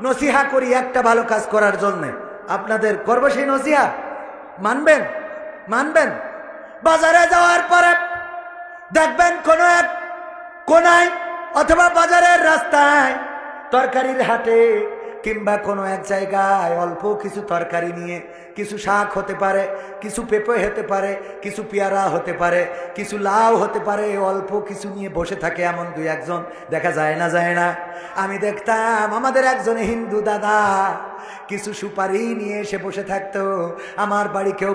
নসিহা করি একটা ভালো কাজ করার জন্য, আপনাদের করব সেই নসিহা, মানবেন? মানবেন? বাজারে যাওয়ার পরে দেখবেন কোনো এক কোনায় অথবা বাজারের রাস্তায়, তরকারির হাটে কিংবা কোনো এক জায়গায় অল্প কিছু তরকারি নিয়ে, কিছু শাক হতে পারে, কিছু পেঁপে হতে পারে, কিছু পেয়ারা হতে পারে, কিছু লাউ হতে পারে, অল্প কিছু নিয়ে বসে থাকে এমন দুই একজন দেখা যায় না? যায় না? আমি দেখতাম আমাদের একজন হিন্দু দাদা কিছু সুপারি নিয়ে এসে বসে থাকতো। আমার বাড়ি কেউ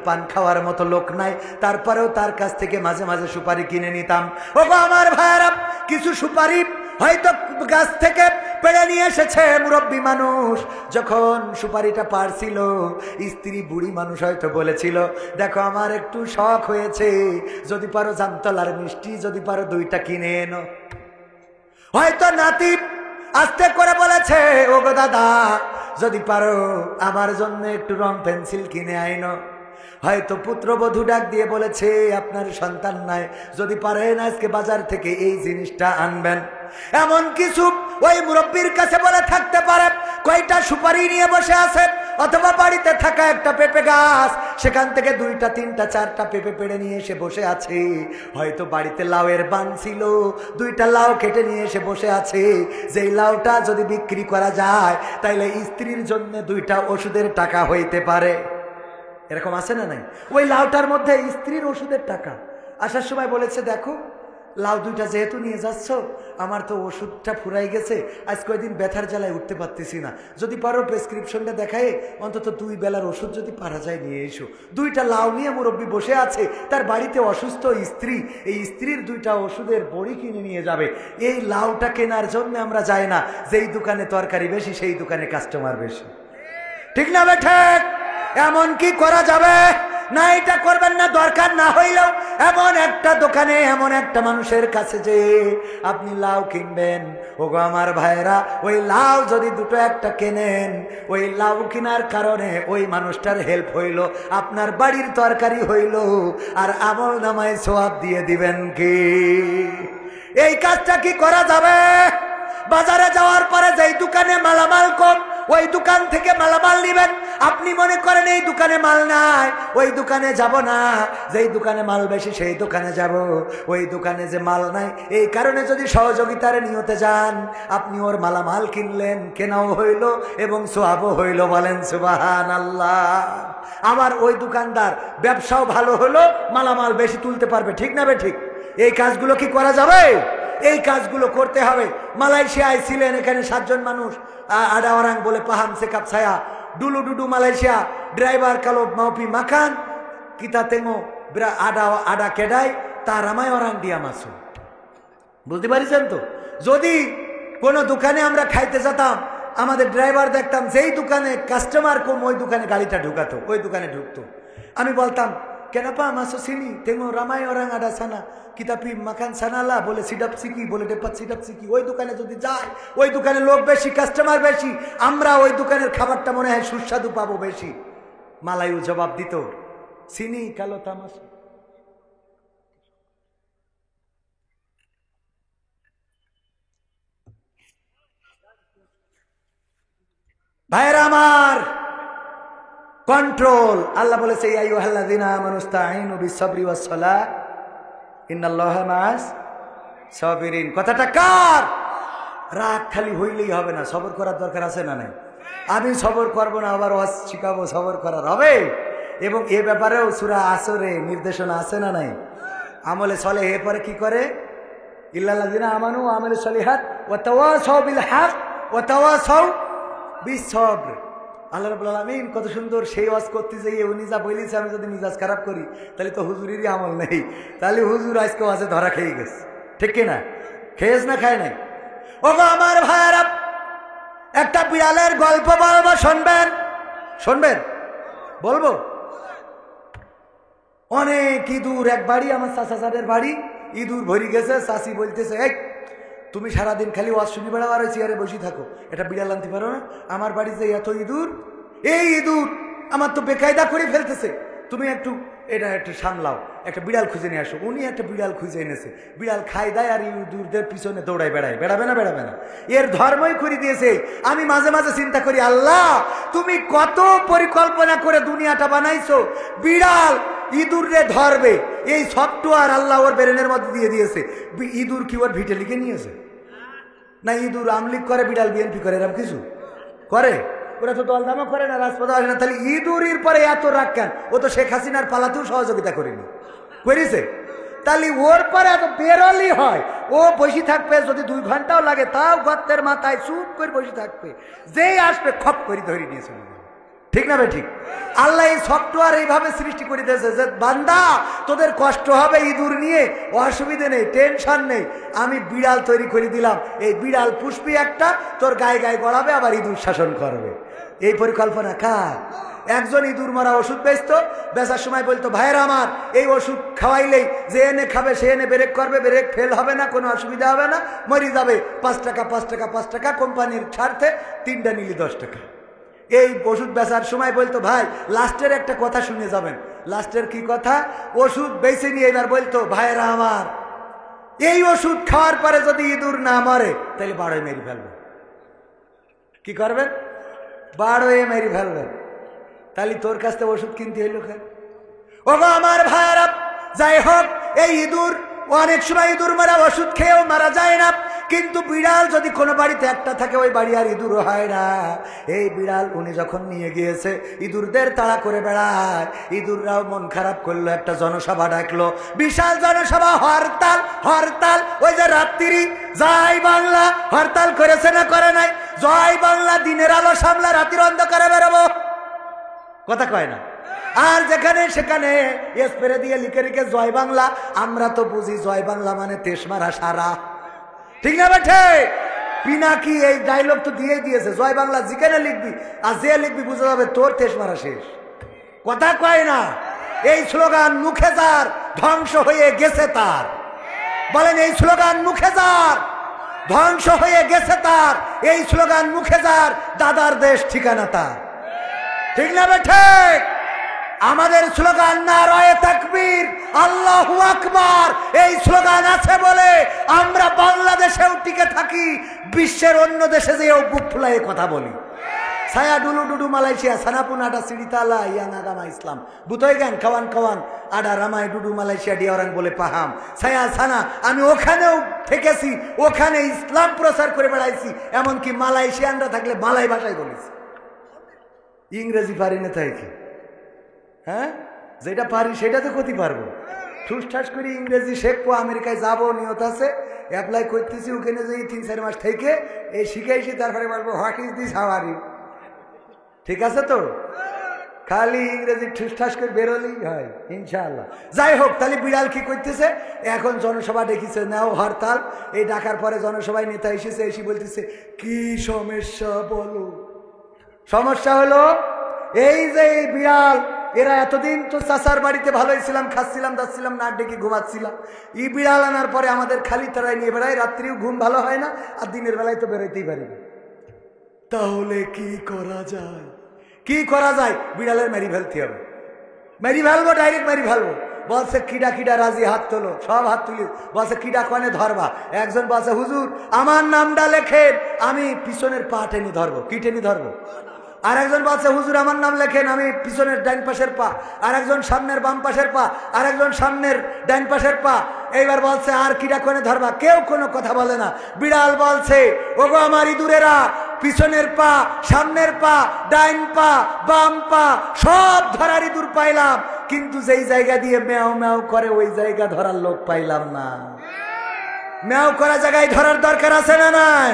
পান খাওয়ার মতো লোক নাই, তারপরেও তার কাছ থেকে মাঝে মাঝে সুপারি কিনে নিতাম। ও আমার ভাইরা, কিছু সুপারি হয়তো গাছ থেকে পেড়ে নিয়ে এসেছে মুরব্বী মানুষ। যখন সুপারিটা পারছিল, স্ত্রী বুড়ি মানুষ হয়তো বলেছিল, দেখো আমার একটু শখ হয়েছে, যদি পারো জামতলার মিষ্টি যদি পারো 2টা কিনে এনো। হয়তো নাতি আস্তে করে বলেছে, ও গো দাদা যদি পারো আমার জন্য একটু রং পেন্সিল কিনে আইনো। হয়তো পুত্রবধূ ডাক দিয়ে বলেছে, আপনার সন্তান নাই, যদি পারেন আজকে বাজার থেকে এই জিনিসটা আনবেন। এমন কিছু ওই মুরব্বীর কাছে বলে থাকতে পারে, কয়টা সুপারি নিয়ে বসে আছে, অথবা বাড়িতে থাকা একটা পেঁপে গাছ, সেখান থেকে 2টা 3টা 4টা পেঁপে পেড়ে নিয়ে এসে বসে আছে। হয়তো বাড়িতে লাউয়ের বান ছিল, 2টা লাউ কেটে নিয়ে এসে বসে আছে। যেই লাউটা যদি বিক্রি করা যায় তাইলে স্ত্রীর জন্য 2টা ওষুধের টাকা হইতে পারে। এরকম আছে না নাই? ওই লাউটার মধ্যে স্ত্রীর ওষুধের টাকা। আসার সময় বলেছে, দেখো লাউ 2টা যেহেতু নিয়ে যাচ্ছ, আমার তো ওষুধটা ফুরাই গেছে, আজ কয়েকদিন ব্যথার জ্বালায় উঠতে পারতেছি না, যদি পারো প্রেসক্রিপশনটা দেখায় অন্তত 2 বেলার ওষুধ যদি পারা যায় নিয়ে এসো। 2টা লাউ নিয়ে মুরব্বী বসে আছে, তার বাড়িতে অসুস্থ স্ত্রী, এই স্ত্রীর 2টা ওষুধের বড়ি কিনে নিয়ে যাবে। এই লাউটা কেনার জন্য আমরা যাই না, যেই দোকানে তরকারি বেশি সেই দোকানে কাস্টমার বেশি। ঠিক না বেঠে? এমন কি করা যাবে না? এটা করবেন না, দরকার না হইলেও এমন একটা দোকানে, এমন একটা মানুষের কাছে যে আপনি লাউ কিনবেন। ওগো আমার ভাইরা, ওই লাউ যদি 2টো 1টা কেনেন, ওই লাউ কেনার কারণে ওই মানুষটার হেল্প হইল, আপনার বাড়ির তরকারি হইল, আর আমল নামায় সওয়াব দিয়ে দিবেন কি? এই কাজটা কি করা যাবে? বাজারে যাওয়ার পরে যেই দোকানে মালামাল কম, ওই দোকান থেকে মালামাল নিবেন। আপনি মনে করেন এই দোকানে মাল নাই, ওই দোকানে যাব না। যেই দোকানে মাল বেশি সেই দোকানে যাব। ওই দোকানে যে মাল নাই, এই কারণে যদি সহযোগিতার নিয়তে যান, আপনি ওর মালামাল কিনলেন, কেনাও হইল এবং সওয়াবও হইল। বলেন সুবহানাল্লাহ। আবার ওই দোকানদার ব্যবসাও ভালো হলো, মালামাল বেশি তুলতে পারবে। ঠিক না বে ঠিক? এই কাজগুলো কি করা যাবে? এই কাজগুলো করতে হবে। মালয়েশিয়ায় ছিলেন, এখানে 7 জন মানুষ, আডা ওরাং বলে পাহাম সেকাপ ছায়া ডুলু ডুডু মালয়েশিয়া, ড্রাইভার কালো মাউপি মাখান কিতা তেঙ্গো আডা আডা কেডাই তার আমায় ওরাং দিয়া মাসু। বুঝতে পারিছেন তো? যদি কোনো দোকানে আমরা খাইতে যেতাম, আমাদের ড্রাইভার দেখতাম যেই দোকানে কাস্টমার কম ওই দোকানে গাড়িটা ঢুকাতো, ওই দোকানে ঢুকতো। আমি বলতাম, কেনাপা মাসো সিনি তেঙ্গো রামায় ওরাং আডা সানা কিতাপি মাখান সানালা, বলে সিডাপ সিকি, বলে ডেপা সিডাপ সিকি। ওই দোকানে যদি যায়, ওই দোকানে লোক বেশি, কাস্টমার বেশি, আমরা ওই দোকানের খাবারটা মনে হয় সুস্বাদু পাবো বেশি। মালায়ু জবাব দিত, সিনি কালো তামাশা। ভাইরা আমার, কন্ট্রোল। আল্লাহ বলেছে, ইয়া আইয়ুহাল্লাযীনা আমানুস্তাঈনু বিস-সাবরি ওয়াস-সালাহ ইন্নাল্লাহা মা'আস সাবিরিন। কথাটা কার? রাগ খালি হইলেই হবে না, সবর করার দরকার আছে না নাই? আমি সবর করবো না, আবার ওয়াজ শিখাবো, সবর করার হবে। এবং এ ব্যাপারেও সূরা আসরে নির্দেশনা আছে না নাই? আমলে সলেহ পরে কি করে? ইল্লাল্লাযীনা আমানু ওয়া আমিলুস সলিহাত ওয়া তাওয়াসাউ বিল হক ওয়া তাওয়াসাউ বিস-সবর। আল্লাহ রাব্বুল আলামিন কত সুন্দর সেই ওয়াজ করতে যাইয়ে উনি যা বলেছে, আমি যদি মিজাজ খারাপ করি তাহলে তো হুজুরেরই আমল নেই, তাহলে হুজুর আজকে ওয়াজে ধরা খেয়ে গেছে। ঠিক কিনা? খেয়েছ না খায় নাই? ও গো আমার ভাইয়ারা, একটা বিড়ালের গল্প বলবো, শুনবেন? শুনবেন? বলবো। অনেক ইঁদুর এক বাড়ি, আমার চাচাদের বাড়ি, ইঁদুর ভরি গেছে। চাচি বলতেছে, এই তুমি সারাদিন খালি ওয়াজ শুনি বেড়াও আর চেয়ারে বসে থাকো, এটা বিড়াল আনতে পারো না? আমার বাড়িতে এত ইঁদুর, এই ইঁদুর আমার তো বেকায়দা করে ফেলতেছে। তুমি একটু এটা একটু সামলাও, একটা বিড়াল খুঁজে নিয়ে আসো। উনি একটা বিড়াল খুঁজে এনেছে, বিড়াল খাই দেয় আর ইঁদুরদের পিছনে দৌড়ায় বেড়ায়। বেড়াবে না? বেড়াবে না। এর ধর্মই করে দিয়েছে। আমি মাঝে মাঝে চিন্তা করি, আল্লাহ তুমি কত পরিকল্পনা করে দুনিয়াটা বানাইছো। বিড়াল ইঁদুরে ধরবে এই সফটওয়্যার আল্লাহ ওর ব্রেনের মধ্যে দিয়ে দিয়েছে। ইঁদুর কি ওর ভিটে লিখে নিয়েছে? না ইঁদুর আমলিগ করে, বিড়াল বিএনপি করে, এরকম কিছু করে? ওরা তো দলদামও করে না, রাজপথে আসে না। তাহলে ইঁদুরের পরে এত রাগ কেন? ও তো শেখ হাসিনার পালাতেও সহযোগিতা করেনি, করেছে? তাহলে ওর পরে এত বেরোলি হয়। ও বসে থাকবে, যদি 2 ঘন্টাও লাগে তাও গর্তের মাথায় চুপ করে বসে থাকবে। যেই আসবে খপ করে ধরে নিয়েছে। ঠিক না ভাই? ঠিক। আল্লাহ এই সফটওয়্যার এইভাবে সৃষ্টি করে দিয়েছে যে বান্দা তোদের কষ্ট হবে ইঁদুর নিয়ে, অসুবিধে নেই, টেনশন নেই, আমি বিড়াল তৈরি করে দিলাম। এই বিড়াল পুষবি একটা, তোর গায়ে গায়ে গড়াবে, আবার ইঁদুর শাসন করবে। এই পরিকল্পনা কার? একজন ইঁদুর মারা ওষুধ বেচতো, বেচার সময় বলতো, ভাইয়েরা আমার এই ওষুধ খাওয়াইলেই যে এনে খাবে সে এনে ব্রেক করবে, ব্রেক ফেল হবে না, কোনো অসুবিধা হবে না, মরি যাবে, 5 টাকা 5 টাকা 5 টাকা, কোম্পানির স্বার্থে 3টা নিলি 10 টাকা। এই ওষুধ বেচার সময় বলতো, ভাই লাস্টের একটা কথা শুনে যাবেন। লাস্টের কি কথা? ওষুধ বেচে নিয়ে এবার বলতো, ভাইয়েরা আমার এই ওষুধ খাওয়ার পরে যদি ইঁদুর না মরে তাহলে 12 মেরে ফেলবে। কি করবেন? 12 মেরে ফেলবেন। তাহলে তোর কাছ থেকে ওষুধ কিনতে হইল কেন? ওগো আমার ভাইয়েরা, যাই হোক, এই ইঁদুর অনেক সময় ইঁদুর মারা ওষুধ খেয়েও মারা যায় না, কিন্তু বিড়াল যদি কোনো বাড়িতে একটা থাকে ওই বাড়ি আর ইঁদুরও হয় না। এই বিড়াল উনি যখন নিয়ে গিয়েছে, ইঁদুরদের তাড়া করে বেড়ায়। ইঁদুররাও মন খারাপ করলো, একটা জনসভা ডাকলো, বিশাল জনসভা, হরতাল হরতাল। ওই যে রাত্রি জয় বাংলা হরতাল করেছে না করে নাই? জয় বাংলা দিনের আলো সামলা, রাতের অন্ধকারে বেরোবো, কথা কয় না? আর যেখানে সেখানে স্প্রে দিয়ে লিখে রেখে জয় বাংলা। আমরা তো বুঝি জয় বাংলা মানে তেশমারা সারা, ঠিক না বেঠে? পিনাকি এই ডায়লগ তো দিয়েই দিয়েছে, জয় বাংলা যেখানে লিখবি আর যে লিখবি বুঝে যাবে তোর তেশমারা শেষ, কথা কয় না? এই স্লোগান মুখে যার, ধ্বংস হয়ে গেছে তার। বলেন এই স্লোগান মুখে যার, ধ্বংস হয়ে গেছে তার। এই স্লোগান মুখে যার, দাদার দেশ ঠিকানা তার, ঠিক না বেঠে? আমাদের স্লোগান নারায়ে তাকবীর, আল্লাহু আকবার। এই স্লোগান আছে বলে আমরা বাংলাদেশেও টিকে থাকি, বিশ্বের অন্য দেশে যেও বুক ফুলায়ে কথা বলি। ছায়া ডুলু ডুডু মালয়েশিয়া, সানাপুন আডা সিডিতালা ইয়াং আগামা ইসলাম, বুতই গান কাওয়ান কাওয়ান আডা রামায় ডুডু মালয়েশিয়া ডিয়ারাং বলে পাহাম ছায়া সানা। আমি ওখানেও থেকেছি, ওখানে ইসলাম প্রচার করে বেড়াইছি, এমনকি মালয়েশিয়ানরা থাকলে মালাই ভাষায় বলেছি। ইংরেজি পারি না তাই কি? হ্যাঁ, যেটা পারি সেটা তো করতে পারবো। ঠুসঠাস করে ইংরেজি শেখবো, আমেরিকায় যাবো নিয়ত আছে, অ্যাপ্লাই করতেছি। ওখানে যে 3-4 মাস থেকে এই শিখাইছি, তারপরে বলবো what is this, how are you. ঠিক আছে তো? খালি ইংরেজি ঠুসঠাস করে বেরোলেই হয় ইনশাআল্লাহ। যাই হোক, তাহলে বিড়াল কি করতেছে? এখন জনসভা ডেকেছে, নাও হরতাল। এই ডাকার পরে জনসভায় নেতা এসেছে, এসে বলতেছে, কি সমস্যা বলো? সমস্যা হলো এই যে এই বিড়াল, এরা এতদিন তো চাচার বাড়িতে ভালোই ছিলাম, খাচ্ছিলাম যাচ্ছিলাম, না ডেকে ঘুমাচ্ছিলাম। এই বিড়াল আনার পরে আমাদের খালি তারাই নিয়ে বেড়ায়, রাত্রিও ঘুম ভালো হয় না, আর দিনের বেলায় তো বেরোতেই পারি না। তাহলে কি করা যায়? কি করা যায়? বিড়ালের মেরি ফেলতে হবে, মেরি ফেলবো, ডাইরেক্ট মেরি ফেলবো। বলছে কিডা কিডা রাজি, হাত তোলো। সব হাত তুলি। বলছে কিডা কনে ধরবা? একজন বলছে হুজুর আমার নামটা লেখেন, আমি পিছনের পা টেনে ধরবো। কি টেনে ধরবো? আর একজন বলছে হুজুর আমার নাম লেখেন, আমি পিছনের ডাইন পাশের পা। আর একজন সামনের বাম পাশের পা, আর একজন সামনের ডাইন পাশের পা। এইবার বলছে আর কিডা কোনে ধরবা? কেউ কোনো কথা বলে না। বিড়াল বলছে, ওগো আমার ইঁদুরেরা, পিছনের পা, সামনের পা, ডাইন পা, বাম পা সব ধরার ইঁদুর পাইলাম, কিন্তু যেই জায়গা দিয়ে ম্যাও ম্যাও করে ওই জায়গা ধরার লোক পাইলাম না। ম্যাও করা জায়গায় ধরার দরকার আছে না নাই?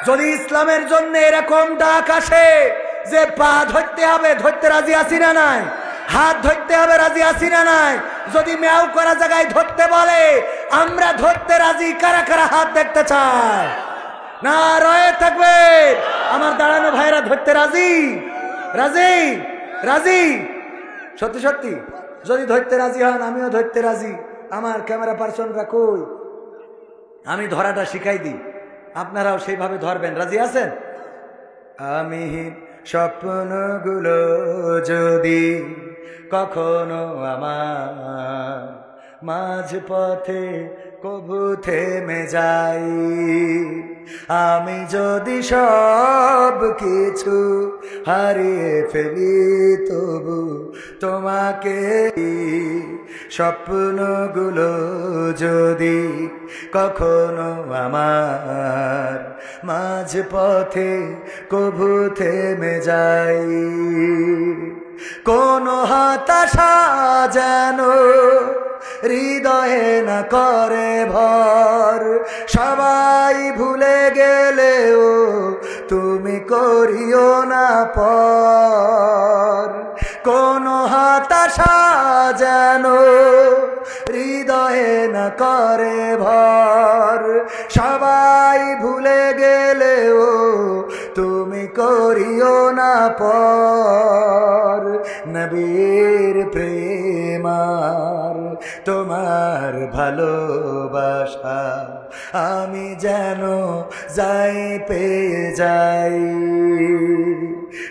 যদি ইসলামের জন্য এরকম ডাক আসে যে পা ধরতে হবে, ধরতে রাজি আছি না নাই? হাত ধরতে হবে, রাজি আছি না নাই? যদি ম্যাও করা জায়গায় ধরতে বলে, আমরা ধরতে রাজি। কারা কারা হাত দেখতে চায়? না রয়ে থাকবে। আমার দাঁড়ানো ভাইরা ধরতে রাজি? রাজি? রাজি? সত্যি সত্যি যদি ধরতে রাজি হন, আমিও ধরতে রাজি। আমার ক্যামেরা পার্সনরা কই? আমি ধরাটা শিখাই দিই, আপনারাও সেইভাবে ধরবেন। রাজি আছেন? আমি স্বপ্নগুলো যদি কখনো আমার মাঝ পথে কভু থেমে যাই। আমি যদি সব কিছু হারিয়ে ফেলি তবু তোমাকে, স্বপ্নগুলো যদি কখনো আমার মাঝ পথে কভু থেমে যাই। কোন হতাশা যেন হৃদয়ে না করে ভর, সবাই ভুলে গেলেও তুমি করিও না পর। কোন হতাশা যেন হৃদয়ে না করে ভর, সবাই ভুলে গেলেও তুমি করিও না পর। নবীর প্রেমার তোমার ভালোবাসা আমি যেন যাই পেয়ে যাই।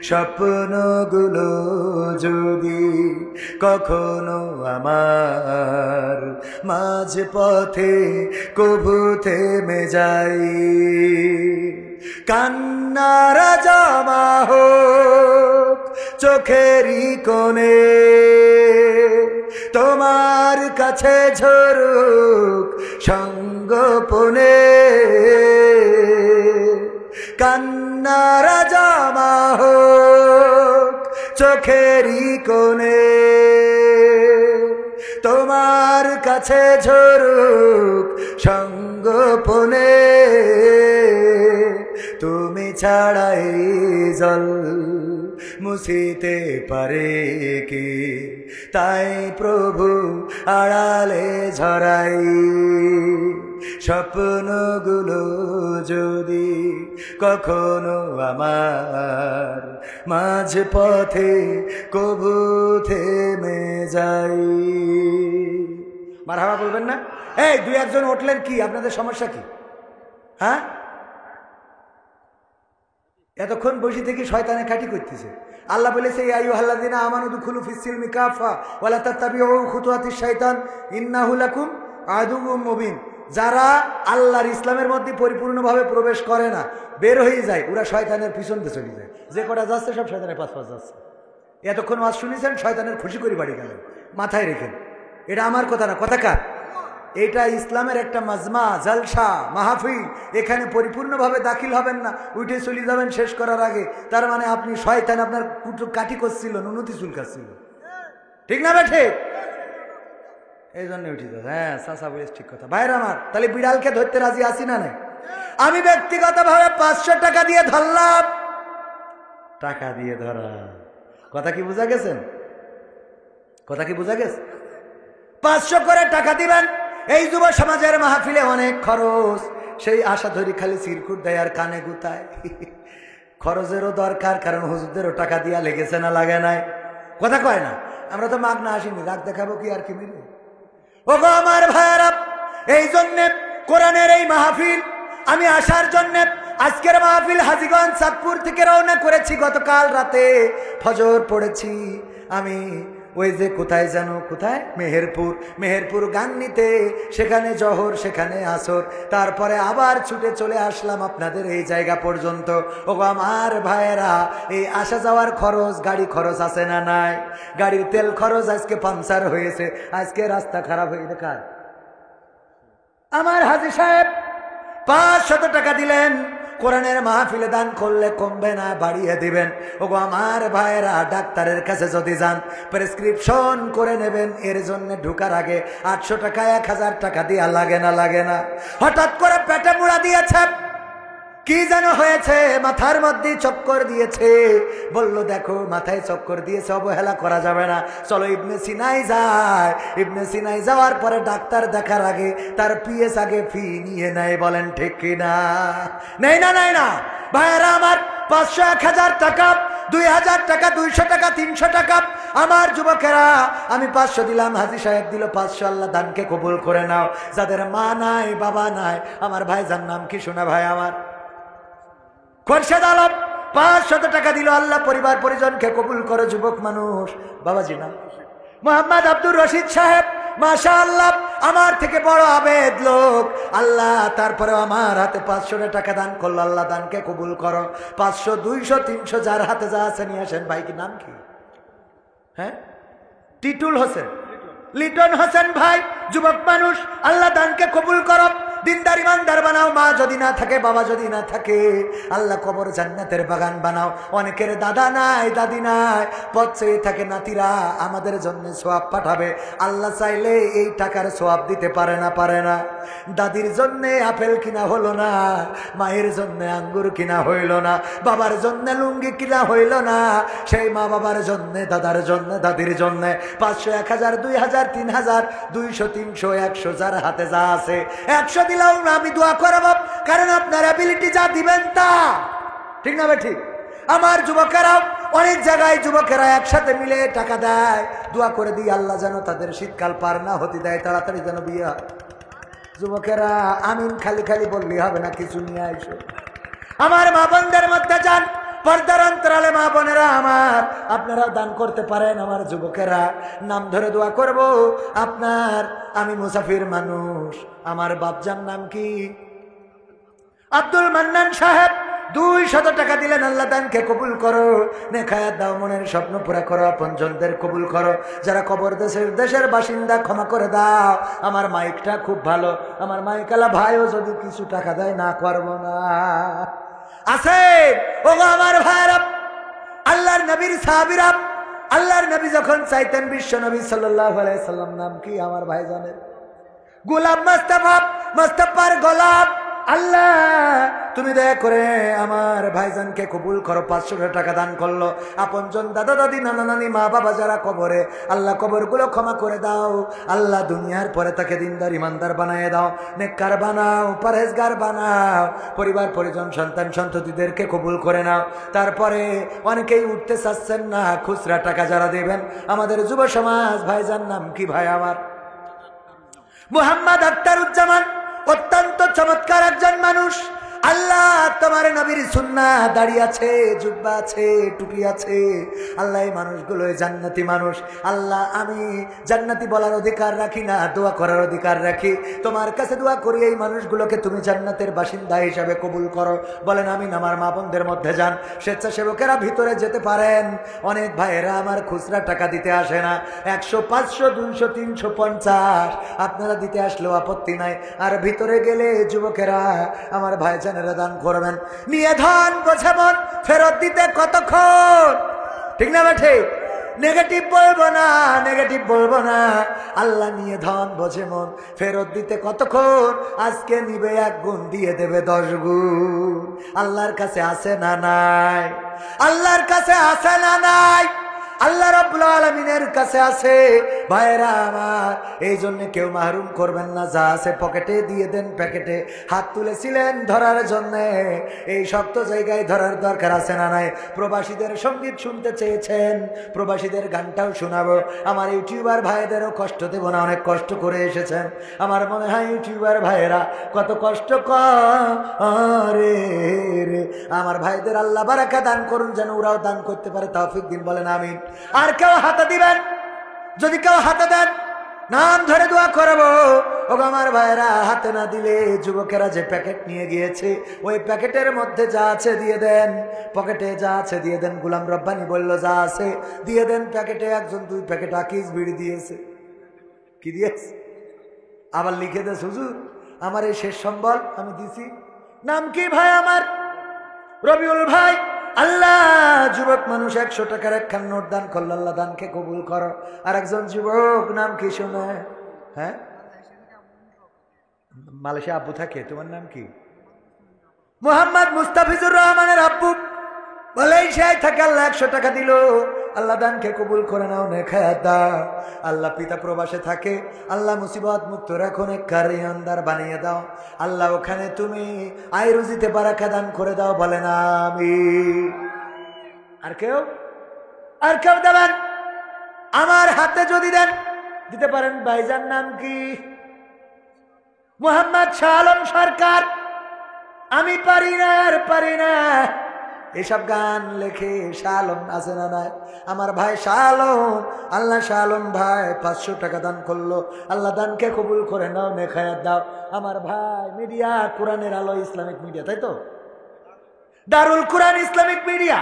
স্বপ্নগুলো যদি কখনো আমার মাঝ পথে কভু থেমে যাই। কান্নারা জমা হোক চোখেরই কোণে, তোমার কাছে ঝরুক সঙ্গোপনে। কান্নারা জমা হোক চোখেরই কোণে, তোমার কাছে ঝরুক সঙ্গোপনে। তুমি ছাড়াই জল মুছিতে পারে কি, তাই প্রভু আড়ালে ঝরাই। স্বপ্নগুলো যদি কখনো আমার মাঝ পথে কভু থেমে যাই। মারহাবা বলবেন না? এই দুই একজন উঠলেন, কি আপনাদের সমস্যা কি? হ্যাঁ, এতক্ষণ বসে থেকে শয়তানে খাটি করতেছে। আল্লাহ বলেছে ইয়া আইয়ুহাল্লাযীনা আমানু দুখুলু ফিস-সিলমি কাফা ওয়া লা তাত্তাবিউ খুতুওয়াতিশ শাইতান ইন্নাহু লাকুম আদুউম মুবিন। যারা আল্লাহর ইসলামের মধ্যে পরিপূর্ণভাবে প্রবেশ করে না, বের হয়ে যায়, ওরা শয়তানের পিছন দিয়ে চলে যায়। যে কটা যাচ্ছে সব শয়তানের পাশ পাশ যাচ্ছে। এতক্ষণ ওয়াজ শুনেছেন, শয়তানের খুশি করে বাড়ি গেলেন। মাথায় রেখেন, এটা আমার কথা না, কথা কার? এটা ইসলামের একটা মাজমা, জালসা, মাহফিল। এখানে পরিপূর্ণভাবে দাখিল হবেন না, উঠে চলে যাবেন শেষ করার আগে। তার মানে আপনি শয়তান আপনার কাঠি করছিল, নুনতি চুলকাচ্ছিল। ঠিক না বেঠে? এই জন্য উঠে যাবে। হ্যাঁ, চাচা বলিস ঠিক কথা। ভাইরা আমার, তাহলে বিড়ালকে ধরতে রাজি আছি না নাই? আমি ব্যক্তিগতভাবে 500 টাকা দিয়ে ধরলাম। টাকা দিয়ে ধরা, কথা কি বোঝা গেছেন? কথা কি বোঝা গেছে? 500 করে টাকা দিবেন। এই যুব সমাজের মাহফিলে অনেক খরচ, সেই আশা ধরি খালি চিরকুট দেয় আর কানে গুতায়। খরচেরও দরকার, কারণ হুজুরদেরও টাকা দিয়া লেগেছে না লাগে নাই? কথা কয় না? আমরা তো মাগনা আসিনি, রাগ দেখাবো কি আর কি মিলে? ও গো আমার ভাইয়েরা, এই জন্যে কোরআনের এই মাহফিল আমি আসার জন্যে আজকের মাহফিল হাজীগঞ্জ চাঁদপুর থেকে রওনা করেছি। গতকাল রাতে ফজর পড়েছি আমি ওই যে কোথায় যেন, কোথায় মেহেরপুর গান্নিতে, সেখানে জহর, সেখানে আসর, তারপরে আবার ছুটে চলে আসলাম আপনাদের এই জায়গা পর্যন্ত। ও আমার ভাইয়েরা, এই আসা যাওয়ার খরচ, গাড়ি খরচ আছে না নাই? গাড়ির তেল খরচ, আজকে পাংচার হয়েছে, আজকে রাস্তা খারাপ হয়ে গেছে। আমার হাজী সাহেব 500 টাকা দিলেন। কোরআনের মাহফিলে দান করলে কমবে না, বাড়িয়ে দিবেন। ওগো আমার ভাইয়েরা, ডাক্তারের কাছে যদি যান, প্রেসক্রিপশন করে নেবেন। এর জন্য ঢুকার আগে 800 টাকা 1000 টাকা দিয়া লাগে না? লাগে না? হঠাৎ করে পেটে মুড়া দিয়েছে, কি যেন হয়েছে, মাথার মধ্যে চক্কর দিয়েছে। বলল দেখো মাথায় চক্কর দিয়েছে, অবহেলা করা যাবে না, চলো ইবনে সিনাই যায়। ইবনে সিনাই যাওয়ার পরে ডাক্তার দেখার আগে তার পিএস আগে ফি নিয়ে নেয়। বলেন ঠিক কিনা? নেই না? নাই না? ভাইয়েরা আমার, 500, 1000 টাকা, 2000 টাকা, 200 টাকা, 300 টাকা। আমার যুবকেরা, আমি 500 দিলাম, হাজী সাহেব দিল 500। আল্লাহ দানকে কবুল করে নাও। যাদের মা নাই, বাবা নাই, আমার ভাইজান নাম কি শোনা ভাই আমার? খোরশেদ আলম 500 টাকা দিল। আল্লাহ পরিবার পরিজনকে কবুল করো। যুবক মানুষ, বাবাজি নাম মোহাম্মদ আব্দুর রশিদ সাহেব, মাশাআল্লাহ, আমার থেকে বড় আবেদ লোক। আল্লাহ তারপরে আমার হাতে 500 টাকা দান করলো। আল্লাহ দানকে কবুল করো। 500, 200, 300 যার হাতে যা আছে নিয়ে আসেন। ভাই কি নাম কি? হ্যাঁ, টিটুল হোসেন, লিটন হোসেন ভাই। যুবক মানুষ, আল্লাহ দানকে কবুল করো। দিনদার ইমানদার বানাও। মা যদি না থাকে, বাবা যদি না থাকে, আল্লাহ কবর জান্নাতের বাগান বানাও। অনেকের দাদা নাই, দাদি নাই, পথ চেয়ে থাকে নাতিরা আমাদের জন্য সোয়াব পাঠাবে। আল্লাহ চাইলে এই টাকার সোয়াব দিতে পারে না, পারে না। দাদির জন্য আপেল কিনা হলো না, মায়ের জন্য আঙ্গুর কিনা হইল না, বাবার জন্য লুঙ্গি কিনা হইল না, সেই মা বাবার জন্য, দাদার জন্য, দাদির জন্য 500, 1000, 2000, 3000, 200, 300, 100 যার হাতে যা আছে 100 দিলাম। আমি দোয়া করব, কারণ আপনার অ্যাবিলিটি যা দিবেন তা, ঠিক না? ঠিক। আমার যুবকেরাও অনেক জায়গায় যুবকেরা একসাথে মিলে টাকা দেয়। দোয়া করে দিই আল্লাহ যেন তাদের শীতকাল পার না হতে দেয়, তাড়াতাড়ি যেন বিয়ে হয়। যুবকেরা আমিন খালি খালি বললি হবে না, কিছু নিয়ে আইসো। আমার মা বোনদের মধ্যে যান, পর্দার অন্তরালে মা বোনেরা আমার, আপনারাও দান করতে পারেন। আমার যুবকেরা নাম ধরে দোয়া করব আপনার। আমি মুসাফির মানুষ। আমার বাপজান নাম কি? আব্দুল মান্নান সাহেব। 200 টাকা দিলেন। আল্লাহ দানকে কবুল করো। নেখায়াত দাও, মনের স্বপ্ন পুরা করো, আপনজনদের কবুল করো। যারা কবর দেশের বাসিন্দা ক্ষমা করে দাও। আমার মাইকটা খুব ভালো, আমার মাইকালা ভাইও যদি কিছু টাকা দেয় না করবো না। আছে ও আমার ভাইরা, আল্লাহর নবীর সাহাবীরা। আল্লাহর নবী যখন চাইতেন, বিশ্ব নবী সাল্লাল্লাহু আলাইহি সাল্লাম নাম কি আমার ভাই জানেন? গোলাম মুস্তাফা, মুস্তাফার গোলাম। আল্লাহ তুমি দয়া করে আমার ভাইজানকে কবুল করো। 500 টাকা দান করলো। আপনজন দাদা দাদি, নানা নানি, মা বাবা যারা কবরে, আল্লাহ কবরগুলো ক্ষমা করে দাও। আল্লাহ দুনিয়ার পরে তাকে দিনদার ইমানদার বানায় দাও, নেককার বানাও, পরহেজগার বানাও। পরিবার পরিজন, সন্তান সন্ততিদেরকে কবুল করে নাও। তারপরে অনেকেই উঠতে চাচ্ছেন না, খুচরা টাকা যারা দেবেন আমাদের যুব সমাজ। ভাইজান নাম কি ভাই আমার? মোহাম্মদ আখতারুজ্জামান। অত্যন্ত চমৎকার একজন মানুষ। আল্লাহ তোমার নবীর সুন্নাহ, দাড়ি আছে, জুব্বা আছে, টুপি আছে। আল্লাহ এই মানুষগুলো জান্নাতি মানুষ। আল্লাহ আমি জান্নাতি বলার অধিকার রাখি না, দোয়া করার অধিকার রাখি। তোমার কাছে দোয়া করি এই মানুষগুলোকে তুমি জান্নাতের বাসিন্দা হিসাবে কবুল করো। বলেন আমিন। আমার মা বোনদের মধ্যে যান, স্বেচ্ছাসেবকেরা ভিতরে যেতে পারেন। অনেক ভাইয়েরা আমার খুচরা টাকা দিতে আসে না, 100, 500, 200, 350 আপনারা দিতে আসলেও আপত্তি নাই। আর ভিতরে গেলে যুবকেরা আমার ভাই দান করবেন। নিয়ে ধন বোঝে মন, ফেরত দিতে কতক্ষণ, ঠিক না বেঠে? নেগেটিভ বলবো না, নেগেটিভ বলবো না। আল্লাহ নিয়ে ধন বোঝে মন, ফেরত দিতে কতক্ষণ। আজকে নিবে 1 গুণ, দিয়ে দেবে 10 গুণ। আল্লাহর কাছে আছে না নাই? আল্লাহর কাছে আছে না নাই? আল্লাহ রাব্বুল আলামিনের কাছে আছে। ভাইরা আমার, এই জন্য কেউ মাহরুম করবেন না। যা আছে পকেটে দিয়ে দেন, প্যাকেটে। হাত তুলেছিলেন ধরার জন্য, এই শক্ত জায়গায় ধরার দরকার আছে না নাই? প্রবাসীদের সঙ্গীত শুনতে চেয়েছেন, প্রবাসীদের গানটাও শোনাবো। আমার ইউটিউবার ভাইদেরও কষ্ট দেব না, অনেক কষ্ট করে এসেছেন। আমার মনে হয় ইউটিউবার ভাইয়েরা কত কষ্ট করে রে। আমার ভাইদের আল্লাহ বারাকা দান করুন, যেন ওরাও দান করতে পারে। তৌফিক দিন, বলেন আমিন। আর কেউ হাতে দিবেন? যদি কেউ হাতে দেন, নাম ধরে দোয়া করবো। ও আমার ভাইরা, হাতে না দিলে যুবকেরা যে প্যাকেট নিয়ে গিয়েছে, ওই প্যাকেটের মধ্যে যা আছে দিয়ে দেন। পকেটে যা আছে দিয়ে দেন। গোলাম রব্বানি বলল যা আছে দিয়ে দেন প্যাকেটে। একজন 2 প্যাকেট আকিস বিড়ি দিয়েছে। কি দিয়েছে? আবার লিখে দেশ, হুজুর আমার এই শেষ সম্বল আমি দিছি। নাম কি ভাই আমার? রবিউল ভাই। আল্লাহ যুবক মানুষ 100 টাকার 1 নোট দান করল। আল্লাহ দানকে কবুল করো। আর একজন যুবক নাম কি শোনে? হ্যাঁ, মালয়েশিয়া আব্বু থাকে। তোমার নাম কি? মোহাম্মদ মুস্তাফিজুর রহমানের আব্বু মালয়েশিয়ায় থাকে। আল্লাহ 100 টাকা দিল। আল্লাহ দানকে কবুল করে নাও, নেখায়াত দাও। আল্লাহ পিতা প্রবাসে থাকে, আল্লাহ মুসিবত মুক্ত রাখো, নেককার ইমানদার বানিয়ে দাও। আল্লাহ ওখানে তুমি আয় রুজিতে বারাকা দান করে দাও, বলেন আমিন। আর কেউ? আর কেউ দেবেন? আমার হাতে যদি দেন, দিতে পারেন। ভাইজান নাম কি? মোহাম্মদ শাহ আলম সরকার। আমি পারি না, আর পারি না। এসব গান লেখে শাহ আলম আছে না নাই? আমার ভাই শাহ আলম, আল্লাহ শাহ আলম ভাই 500 টাকা দান করলো। আল্লাহ দানকে কবুল করে নাও, নেখায়াত দাও। আমার ভাই মিডিয়া কোরআনের আলো ইসলামিক মিডিয়া, তাই তো? দারুল কোরআন ইসলামিক মিডিয়া,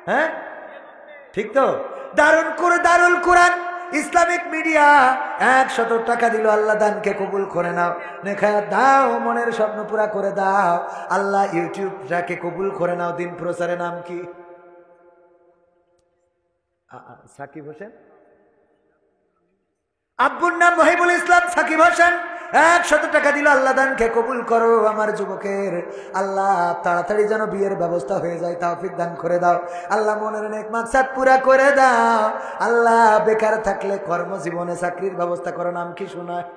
হ্যাঁ ঠিক তো? দারুল কোরআন ইসলামিক মিডিয়া 100 টাকা দিল। আল্লাহ দানকে কবুল করে নাও, নেখায়াত দাও, মনের স্বপ্ন পুরা করে দাও। আল্লাহ ইউটিউবটাকে কবুল করে নাও। দিন প্রচারের নাম কি? সাকিব হোসেন, আব্বুর নাম মহিবুল ইসলাম সাকিব হোসেন। 100 টাকা দিল। আল্লাহ দানকে কবুল করো। আমার যুবকের আল্লাহ তাড়াতাড়ি যেন বিয়ের ব্যবস্থা হয়ে যায়, তৌফিক দান করে দাও। আল্লাহ মনের নেক মাকসাদ পুরা করে দাও। আল্লাহ বেকার থাকলে কর্মজীবনে চাকরির ব্যবস্থা করো। নাম কি শোনায়?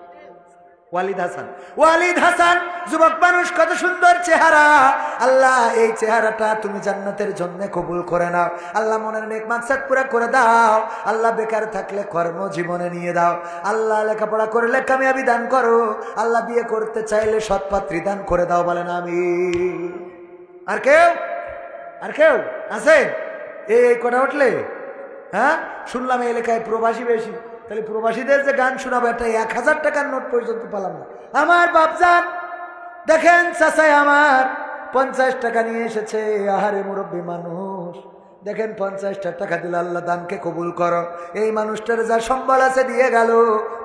ওয়ালিদ হাসান। ওয়ালিদ হাসান যুবক মানুষ, কত সুন্দর চেহারা। আল্লাহ এই চেহারাটা তুমি জান্নাতের জন্য কবুল করে নাও। আল্লাহ মনের নেক মাকসাদ পুরা করে দাও। আল্লাহ বেকার থাকলে কর্মজীবনে নিয়ে দাও। আল্লাহ লেখাপড়া করলে কামিয়াবি দান করো। আল্লাহ বিয়ে করতে চাইলে সৎপাত্রী দান করে দাও। বলেন আমিন। আর কেউ আছে এই কটা উঠলে? হ্যাঁ, শুনলাম এই এলাকায় প্রবাসী বেশি, তাহলে প্রবাসীদের যে গান শোনাবো, একটা 1000 টাকার নোট পর্যন্ত পেলাম না। আমার বাপজান দেখেন, চাচাই আমার 50 টাকা নিয়ে এসেছে। আহারে মুরব্বী মানুষ, দেখেন 50 টাকা দিল। আল্লাহ দানকে কবুল করো। এই মানুষটার যা সম্বল আছে দিয়ে গেল।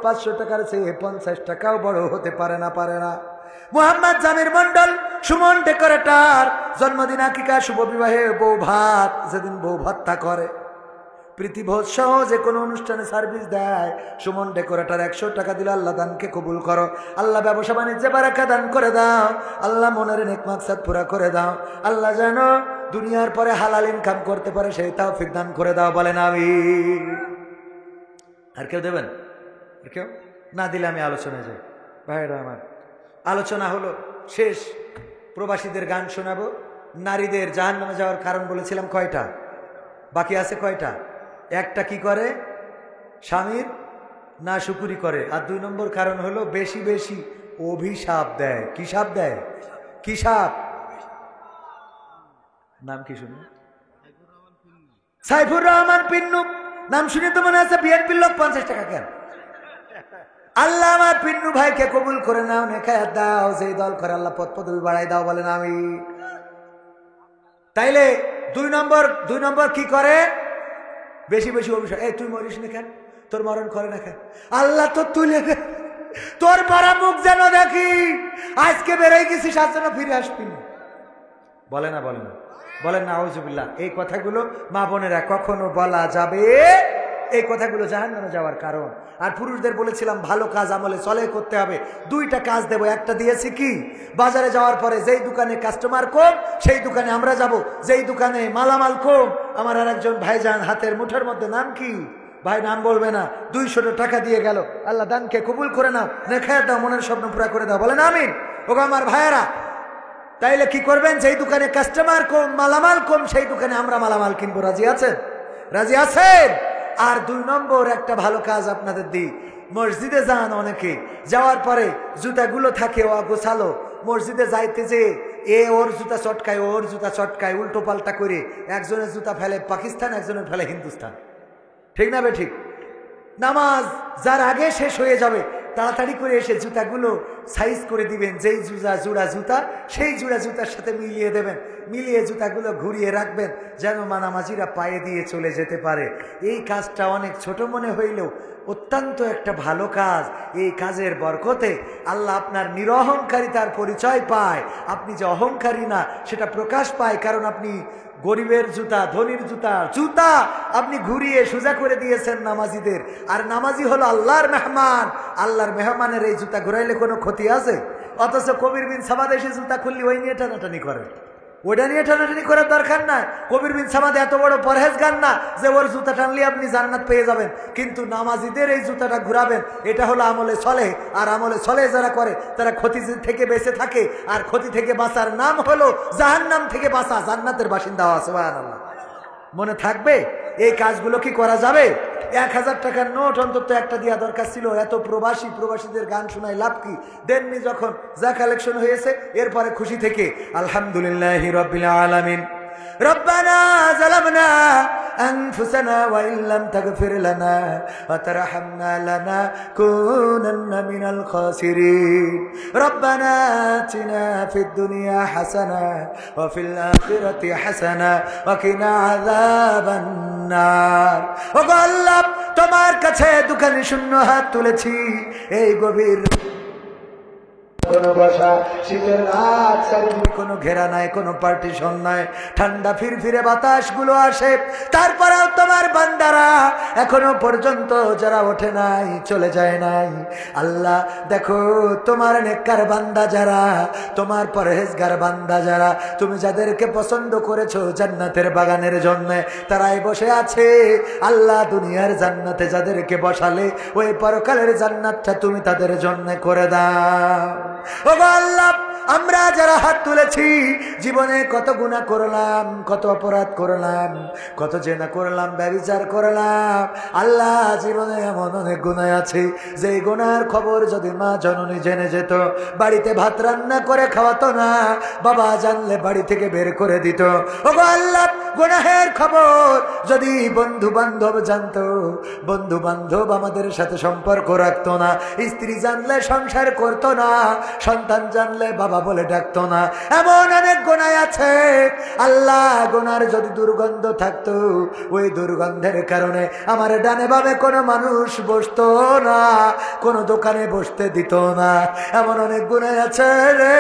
500 টাকার চেয়ে 50 টাকাও বড় হতে পারে না। মোহাম্মদ জামির মন্ডল, সুমন ডেকোরেটর, জন্মদিন আকিকা শুভ বিবাহে বউ ভাত, যেদিন বউ ভাতটা করে, প্রীতিভোজ সহ যে কোনো অনুষ্ঠানে সার্ভিস দেয়, সুমন ডেকোরেটর 100 টাকা দিল। আল্লাহ দানকে কবুল করো। আল্লাহ ব্যবসা বাণিজ্যে বারাকা দান করে দাও। আল্লাহ মনের নেক মাকসাদ পুরা করে দাও। আল্লাহ যেন দুনিয়ার পরে হালাল ইনকাম করতে পারে, সেই তৌফিক দান করে দাও। বলেন আমিন। আর কেউ দেবেন? আর কেউ না দিলে আমি আলোচনায় যাই। ভাইরা আমার, আলোচনা হলো শেষ। প্রবাসীদের গান শোনাবো। নারীদের জাহান্নামে যাওয়ার কারণ বলেছিলাম কয়টা? বাকি আছে কয়টা? একটা কি করে? স্বামীর না শুকুরি করে। আর 2 নম্বর কারণ হলো বেশি বেশি অভিশাপ দেয়। কি সাপ দেয়? কি সাপ? নাম কি শুনি? সাইফুর রহমান পিন্নু। নাম শুনে তো মনে আছে বিএনপির লোক। 50 টাকা কেন? আল্লাহ আমার পিন্নু ভাইকে কবুল করে নাও, নেখায়াত দাও। যেই দল করে আল্লাহ পদ পদবি বাড়াই দাও। বলেন আমি। তাইলে 2 নম্বর কি করে? বেশি বেশি অভিশাপ। এই তুই মরিস না কেন? তোর মরণ করে না কেন? আল্লাহ তো তুলে দে, তোর মারা মুখ যেন দেখি। আজকে বেরোয় গেছিস, আজ যেন ফিরে আসবি না। বলে না বলেন না আউযুবিল্লাহ। এই কথাগুলো মা বোনেরা কখনো বলা যাবে? এই কথাগুলো জাহান্নামে যাওয়ার কারণ। আর পুরুষদের বলেছিলাম ভালো কাজ আমলে চলে করতে হবে। 2টা কাজ দেব। একটা দিয়েছি কি? বাজারে যাওয়ার পরে যেই দোকানে কাস্টমার কম সেই দোকানে আমরা যাব, যেই দোকানে মালামাল কম। আমার আর একজন ভাইজান হাতের মুঠোর মধ্যে, নাম কি ভাই? নাম বলবে না। 200 টাকা দিয়ে গেল। আল্লাহ দানকে কবুল করে নাও, নেখায়াত দাও, মনের স্বপ্ন পুরা করে দাও। বলেন আমিন। ওগো আমার ভাইয়েরা, তাইলে কি করবেন? যেই দোকানে কাস্টমার কম, মালামাল কম, সেই দোকানে আমরা মালামাল কিনবো। রাজি আছেন? রাজি আছেন? আর 2 নম্বর একটা ভালো কাজ আপনাদের দিই। মসজিদে যান অনেকে, যাওয়ার পরে জুতাগুলো থাকে অগোছালো। মসজিদে যাইতে যে ওর জুতা চটকায়, ওর জুতা চটকায়, উল্টো পাল্টা করে। একজনের জুতা ফেলে পাকিস্তান, একজনের ফেলে হিন্দুস্তান। ঠিক না বে ঠিক? নামাজ যার আগে শেষ হয়ে যাবে, তাড়াতাড়ি করে এসে জুতাগুলো সাইজ করে দিবেন। যেই জোড়া জুতা সেই জোড়া জুতার সাথে মিলিয়ে দেবেন। মিলিয়ে জুতাগুলো ঘুরিয়ে রাখবেন যেন নামাজিরা পায়ে দিয়ে চলে যেতে পারে। এই কাজটা অনেক ছোট মনে হইলেও অত্যন্ত একটা ভালো কাজ। এই কাজের বরকতে আল্লাহ আপনার নিরহংকারিতার পরিচয় পায়। আপনি যে অহংকারী না সেটা প্রকাশ পায়, কারণ আপনি গরিবের জুতা, ধনীর জুতা আপনি ঘুরিয়ে সোজা করে দিয়েছেন নামাজিদের। আর নামাজি হলো আল্লাহর মেহমান। আল্লাহর মেহমানের এই জুতা ঘুরাইলে কোনো ক্ষতি আছে? অথচ কবির বিন সামাদ এসে জুতা খুললি ওই নিয়ে টানাটানি করেন। ওইটা নিয়ে টানাটানি করার দরকার নাই। কবির বিন সামাদ এত বড় পরহেজগার না যে ওর জুতা টানলে আপনি জান্নাত পেয়ে যাবেন। কিন্তু নামাজিদের এই জুতাটা ঘুরাবেন, এটা হলো আমলে চলে। আর আমলে চলে যারা করে তারা ক্ষতি থেকে বেঁচে থাকে। আর ক্ষতি থেকে বাঁচার নাম হলো জাহান্নাম থেকে বাঁচা, জান্নাতের বাসিন্দা হওয়া। সুবহানাল্লাহ। মনে থাকবে? এই কাজগুলো কি করা যাবে? 1000 টাকার নোট অন্তত একটা দেওয়া দরকার ছিল। এত প্রবাসীদের গান শোনায় লাভ কি? দেননি যখন, যা কালেকশন হয়েছে এরপরে খুশি থেকে আলহামদুলিল্লাহি রাব্বিল আলামিন। রব্বানা যালামনা আনফুসানা ওয়া ইল্লাম তাগফির লানা ওয়া তারহামনা লানাকুনান্না মিনাল খাসিরিন রব্বানা আতিনা ফিদ দুনিয়া হাসানা ওয়া ফিল আখিরাতি হাসানা ওয়া কিনা আযাবান নার। ও আল্লাহ, তোমার কাছে দুখানি শূন্য হাত তুলেছি এই গভীর কোনো বসা শীতের রাত, চারিদিকে কোনো ঘেরা নাই, কোনো পার্টিশন নাই, ঠান্ডা ফিরফিরে বাতাস গুলো আসে, তারপরেও তোমার বান্দারা এখনো পর্যন্ত যারা ওঠে নাই, চলে যায় নাই। আল্লাহ দেখো, তোমার নেককার বান্দা যারা, তোমার পরহেজগার বান্দা যারা, তুমি যাদেরকে পছন্দ করেছো জান্নাতের বাগানের জন্য, তারাই বসে আছে। আল্লাহ দুনিয়ার জান্নাতে যাদেরকে বসালে ওই পরকালের জান্নাতটা তুমি তাদের জন্য করে দাও। ও আল্লাহ, আমরা যারা হাত তুলেছি জীবনে কত গুনাহ করলাম, কত অপরাধ করলাম, কত জেনা করলাম, ব্যভিচার করলাম। আল্লাহ জীবনে এমন অনেক গুনাহ আছে যে গুনার খবর যদি মা জননী জেনে যেত, বাড়িতে ভাত রান্না করে খাওয়াতো না, বাবা জানলে বাড়ি থেকে বের করে দিত। ও আল্লাহ, গুনাহের খবর যদি বন্ধু বান্ধব জানতো, বন্ধু বান্ধব আমাদের সাথে সম্পর্ক রাখতো না, স্ত্রী জানলে সংসার করতো না, সন্তান জানলে বাবা বলে ডাকতো না। এমন অনেক গুনাহ আছে আল্লাহ, গুনার যদি দুর্গন্ধ থাকতো, ওই দুর্গন্ধের কারণে আমার ডানে বামে কোনো মানুষ বসতো না, কোনো দোকানে বসতে দিত না। এমন অনেক গুনাহ আছে রে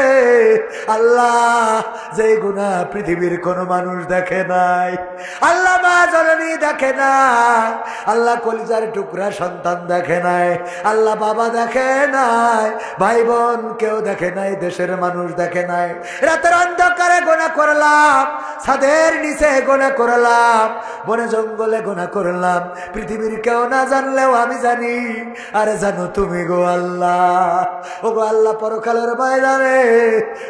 আল্লাহ, যে গুনাহ পৃথিবীর কোনো মানুষ দেখে নাই। আল্লাহ মা জননী দেখে না, আল্লাহ কলিজার টুকরা সন্তান দেখে নাই, আল্লাহ বাবা দেখে নাই, ভাই বোন কেউ দেখে নাই, দেশের মানুষ দেখে নাই। রাতের অন্ধকারে গুনাহ করলাম, ছাদের নিচে গুনাহ করলাম, বনে জঙ্গলে গুনাহ করলাম, পৃথিবীর কেউ না জানলেও আমি জানি। আরে জানো তুমি গো আল্লাহ, ও গো আল্লাহ, পরকালের ময়দানে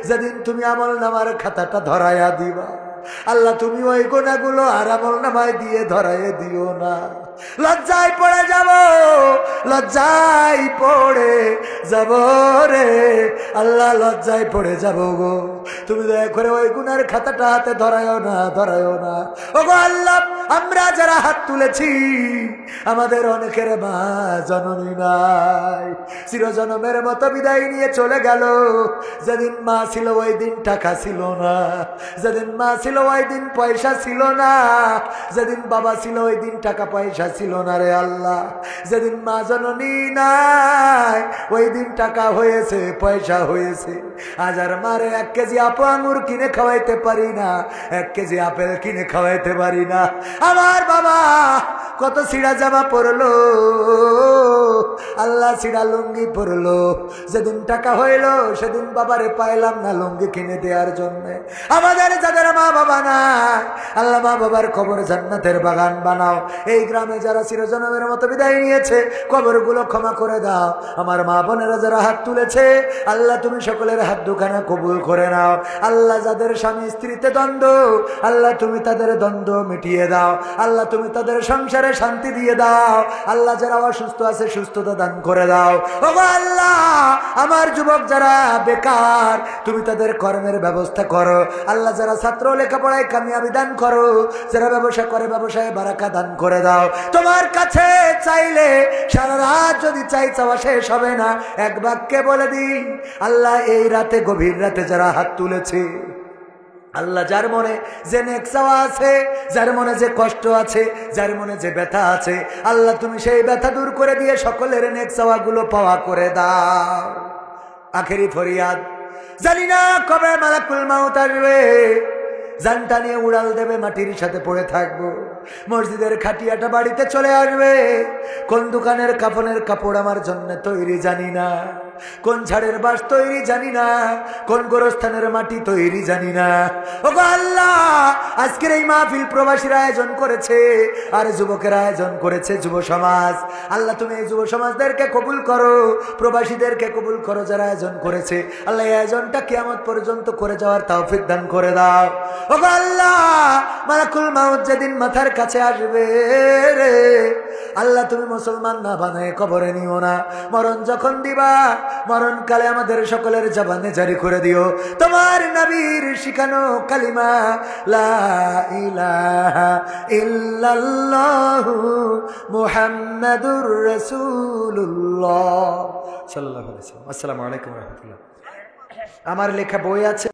যেদিন তুমি আমল নামার খাতাটা ধরাইয়া দিবা, আল্লাহ তুমি ওই গুনাহগুলো আর আমল নামায় দিয়ে ধরাইয়ে দিও না। লজ্জায় পড়ে যাব, লজ্জায় পড়ে যাব রে আল্লাহ, লজ্জায় পড়ে যাব গো। তুমি দয়া করে ওই গুনার খাতাটা হাতে ধরায়ও না, ধরায়ও না। ও গো আল্লাহ, আমরা যারা হাত তুলেছি আমাদের অনেকের মা জননী নাই, চিরজনমের মতো বিদায় নিয়ে চলে গেল। যেদিন মা ছিল ওই দিন টাকা ছিল না, যেদিন মা ছিল ওই দিন পয়সা ছিল না, যেদিন বাবা ছিল ওই দিন টাকা পয়সা ছিল না রে আল্লাহ। যেদিন মা জননী নাই ওই দিন টাকা হয়েছে, পয়সা হয়েছে। আজ আর মারে 1 কেজি আপেল আঙুর কিনে খাওয়াইতে পারি না, 1 কেজি আপেল কিনে খাওয়াইতে পারি না। আমার বাবা কত ছিঁড়া জামা পরলো আল্লাহ, ছিঁড়া লুঙ্গি পরলো। যেদিন টাকা হইল সেদিন বাবারে পাইলাম না লুঙ্গি কিনে দেওয়ার জন্য। আমাদের যাদের মা বাবা নাই আল্লাহ, মা বাবার কবর জান্নাতের বাগান বানাও। এই গ্রামে যারা চিরজনমের মতো বিদায় নিয়েছে কবরগুলো ক্ষমা করে দাও। আমার মা বোনেরা যারা হাত তুলেছে আল্লাহ, তুমি সকলের হাত দুখানা কবুল করে নাও। আল্লাহ যাদের স্বামী স্ত্রীতে দ্বন্দ্ব, আল্লাহ তুমি তাদের দ্বন্দ্ব মিটিয়ে দাও। আল্লাহ তুমি তাদের সংসারে শান্তি দিয়ে দাও। আল্লাহ যারা অসুস্থ আছে সুস্থতা দান করে দাও। ও আল্লাহ, আমার যুবক যারা বেকার তুমি তাদের কর্মের ব্যবস্থা করো। আল্লাহ যারা ছাত্র লেখাপড়ায় কামিয়াবি দান করো, যারা ব্যবসা করে ব্যবসায় বারাকা দান করে দাও। তোমার কাছে চাইলে সারা রাত যদি চাই চাওয়া শেষ হবে না। এক বাক্যে বলে দিন আল্লাহ, এই রাতে গভীর রাতে যারা হাত তুলেছে আল্লাহ, যার মনে যে নেক চাওয়া আছে, যার মনে যে কষ্ট আছে, যার মনে যে ব্যথা আছে, আল্লাহ তুমি সেই ব্যথা দূর করে দিয়ে সকলের নেক চাওয়াগুলো পাওয়া করে দাও। আখেরি ফরিয়াদ, জানি না কবে মালাকুল মাউত আসবে, জানটা নিয়ে উড়াল দেবে, মাটির সাথে পড়ে থাকবো। মসজিদের খাটিয়াটা বাড়িতে চলে আসবে। কোন দোকানের কাফনের কাপড় আমার জন্য তৈরি জানি না, কোন ঝাড়ের বাঁশ তৈরি জানি না, কোন গোরস্থানের মাটি তৈরি জানি না। ওগো আল্লাহ, আজকের এই মাহফিল প্রবাসীর আয়োজন করেছে আর যুবকের আয়োজন করেছে যুব সমাজ। আল্লাহ তুমি এই যুব সমাজদেরকে কবুল করো, প্রবাসীদেরকে কবুল করো যারা আয়োজন করেছে। আল্লাহ এই আয়োজনটা কিয়ামত পর্যন্ত করে যাওয়ার তৌফিক দান করে দাও। ও আল্লাহ, মালাকুল মাউত যেদিন মাথার কাছে আসবে রে আল্লাহ, তুমি মুসলমান না বানায় কবরে নিও না। মরণ যখন দিবা, মরণকালে আমাদের সকলের জবানে জারি করে দিও তোমার নবীর শিখানো কালিমা, লা ইলাহা ইল্লাল্লাহু মুহাম্মাদুর রাসূলুল্লাহ সাল্লাল্লাহু আলাইহি ওয়াসাল্লাম। আসসালামু আলাইকুম ওয়া রাহমাতুল্লাহ। আমার লেখা বই আছে।